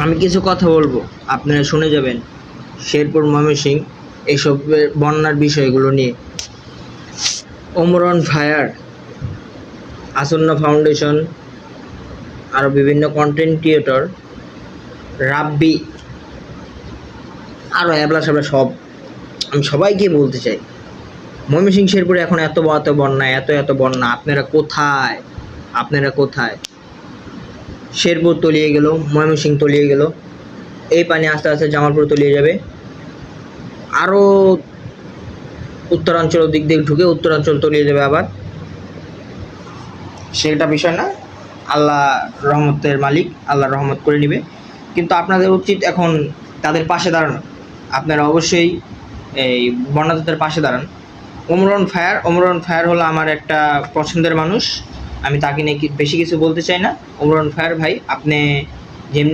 আমি কিছু কথা বলবো, আপনারা শুনে যাবেন। শেরপুর, ময়মনসিংহ এইসব বন্যার বিষয়গুলো নিয়ে। ওমর অন ফায়ার, আসন্ন ফাউন্ডেশন, আরও বিভিন্ন কন্টেন্ট ক্রিয়েটর, রাব্বি, আরও অ্যাবলা স্যাবলা সব, আমি সবাইকে বলতে চাই, ময়মনসিংহ শেরপুরে এখন এত বন্যা, এত বন্যা, আপনারা কোথায়? আপনারা কোথায়? শেরপুর তলিয়ে গেল, ময়মনসিংহ তলিয়ে গেল, এই পানি আস্তে আস্তে জামালপুর তলিয়ে যাবে, আরও উত্তরাঞ্চল দিক দিয়ে ঢুকে উত্তরাঞ্চল তলিয়ে যাবে আবার। সেটা বিষয় না, আল্লাহ রহমতের মালিক, আল্লাহ রহমত করে নেবে। কিন্তু আপনাদের উচিত এখন তাদের পাশে দাঁড়ানো। আপনারা অবশ্যই এই বন্যাদের পাশে দাঁড়ান। ওমর অন ফায়ার হলো আমার একটা পছন্দের মানুষ, আমি তাকে নিয়ে বেশি কিছু বলতে চাই না। ওমর অন ফায়ার ভাই, আপনি